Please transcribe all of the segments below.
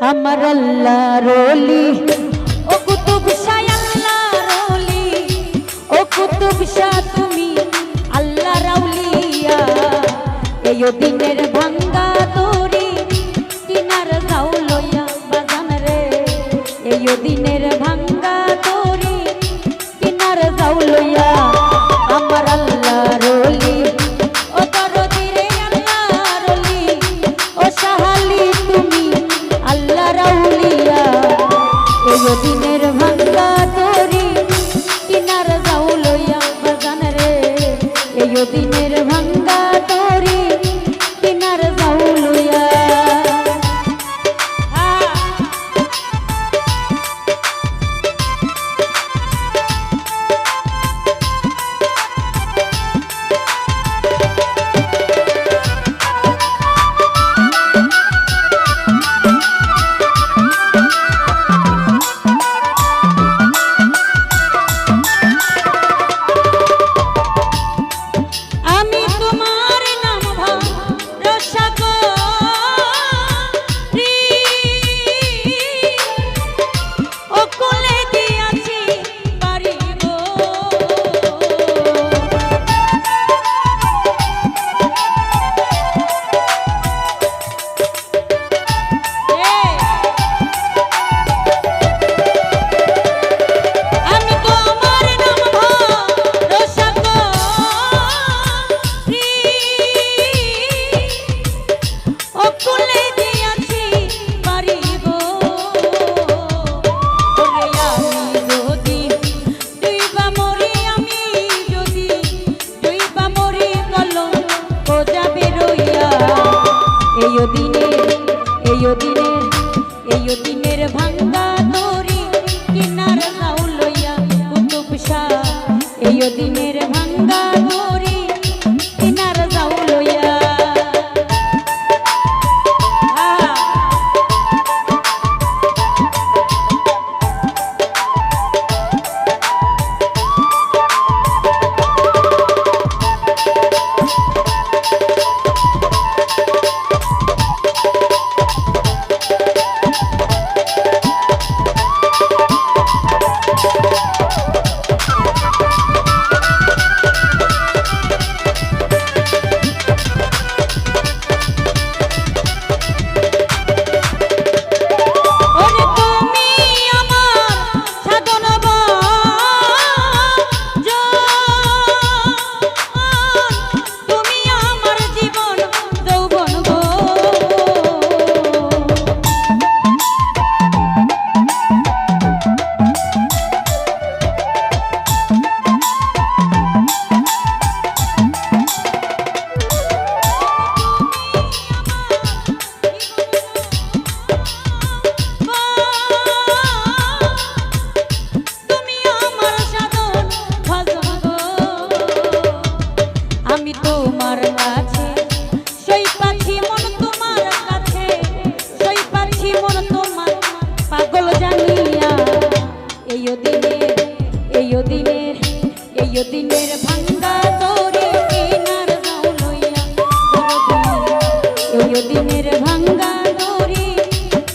আমার আল্লাহ রলি ও কুতুব শাহ আল্লাহ রলি ও কুতুব শাহ তুমি আল্লাহ রাউলিয়া এই দিনের ভাঙ্গা দড়ি কিনার যাও লইয়া বাজান রে এই দিনের ভাঙ্গা দড়ি কিনার যাও লইয়া আমার আল্লাহ রলি ও দরদি রে আল্লাহ রলি ও শাহালি তুমি আল্লাহ রাউলিয়া এই দিনের ভাঙ্গা দড়ি কিনার যাও লইয়া বাজান রে এই দিনের ভাঙ্গা দড়ি কিনার যাও লইয়া এই দিনের ভাঙ্গা দড়ি কিনার যাও লইয়া কুতুব শাহ এই দিনের ভাঙ্গা দড়ি কিনার যাও লইয়া এই দিনের ভাঙ্গা দড়ি কিনার যাও লইয়া এই দিনের ভাঙ্গা দড়ি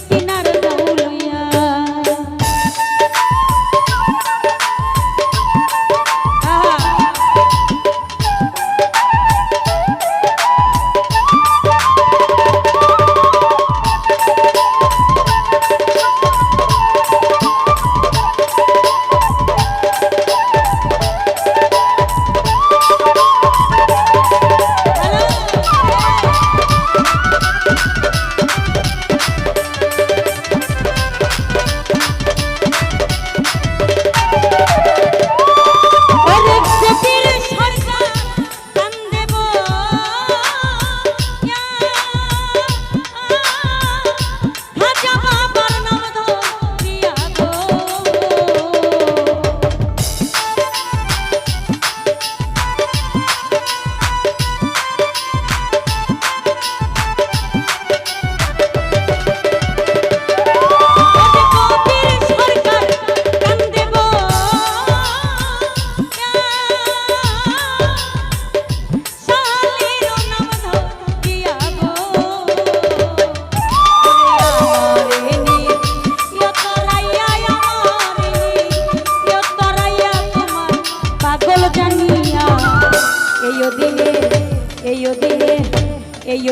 কিনার যাও লইয়া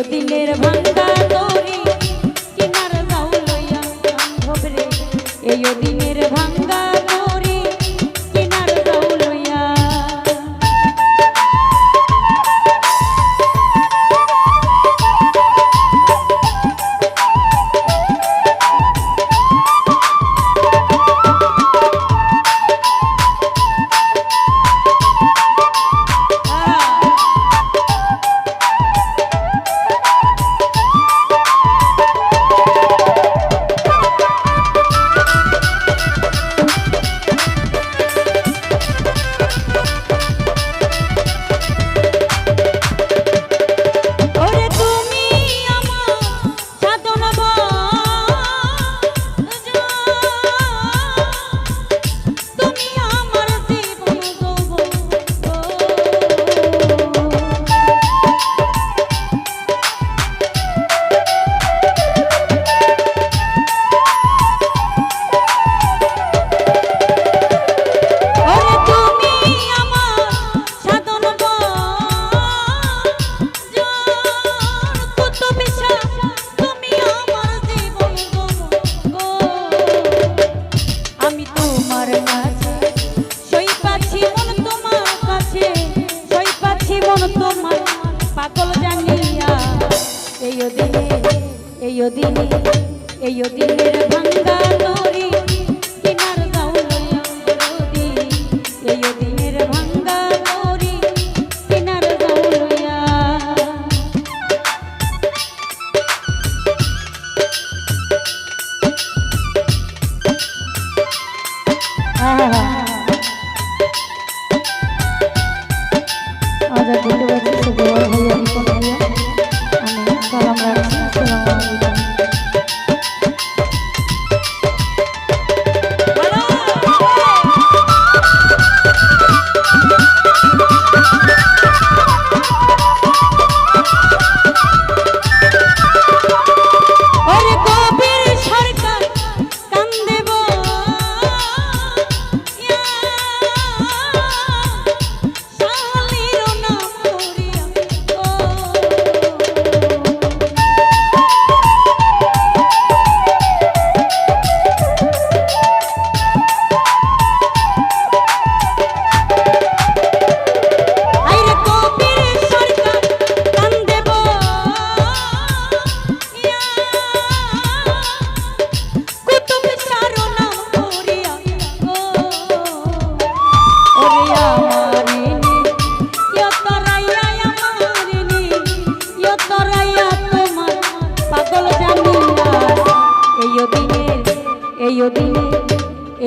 দিনের ভাঙ্গা দড়ি কিনার যাও লইয়া বান্ধব রে এই দিনের ভাঙ্গা দড়ি কিনার যাও লইয়া তোমার পাগল জানিয়া এই দিনের ভাঙ্গা দড়ি কিনার যাও লইয়া দড়ি এই দিনের ভাঙ্গা দড়ি কিনার যাও লইয়া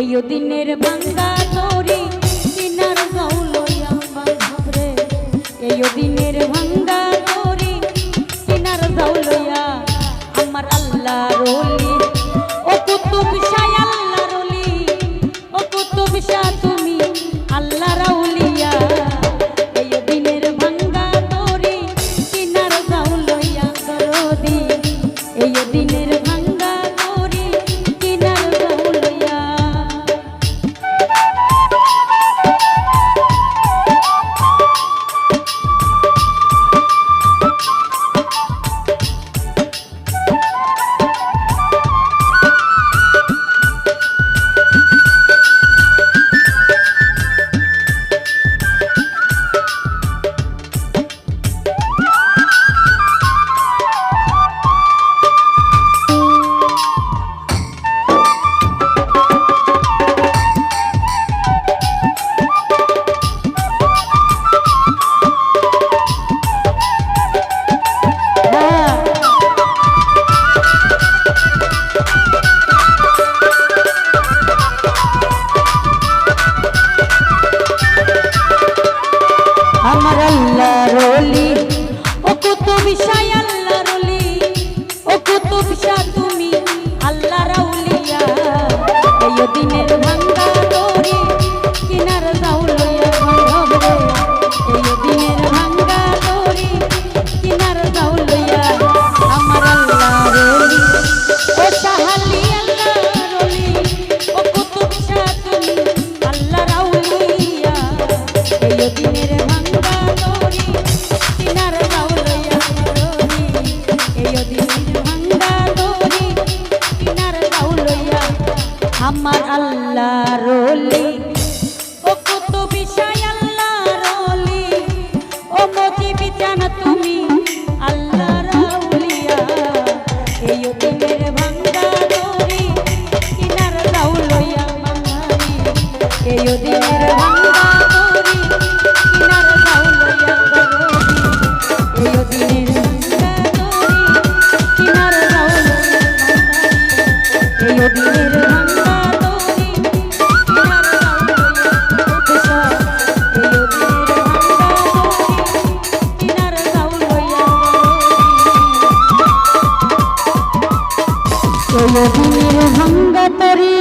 এই দিনের ভাঙ্গা দড়ি কিনার যাও লইয়া বান্ধব রে এই দিনের ভাঙ্গা দড়ি কিনার যাও লইয়া আমার আল্লাহ রলি ও কুতুব শাহ আল্লাহ রলি ও কুতুব শাহ তুমি আল্লাহ রাউলিয়া এই দিনের ভাঙ্গা দড়ি কিনার যাও লইয়া দরদি এই দিনের ভাঙ্গা দড়ি কিনার যাও লইয়া আমার আল্লাহ রলি ও কুতুব শাহ আল্লাহ রলি ও কুতুব শাহ তুমি আল্লাহ রাউলিয়া এই দিনের ভাঙ্গা দড়ি কিনার যাও লইয়া বান্ধব রে এই দিনের ভাঙ্গা দড়ি কিনার যাও লইয়া আমার আল্লাহ রলি ও শাহ আমার আল্লাহ রলি ও কত বিষয় আল্লাহ রলি ও মজিবি জান তুমি আল্লাহ রাউলিয়া এই দিনের ভাঙ্গা দড়ি কিনার যাও লইয়া মামারি এই দিনের ভাঙ্গা দড়ি কিনার যাও লইয়া গরবি এই দিনের ভাঙ্গা দড়ি কিনার যাও লইয়া মামারি এই দিনের ভাঙ্গা দড়ি কিনার যাও লইয়া উপসা এই দিনের ভাঙ্গা দড়ি কিনার যাও লইয়া গরবি এই দিনের ভাঙ্গা দড়ি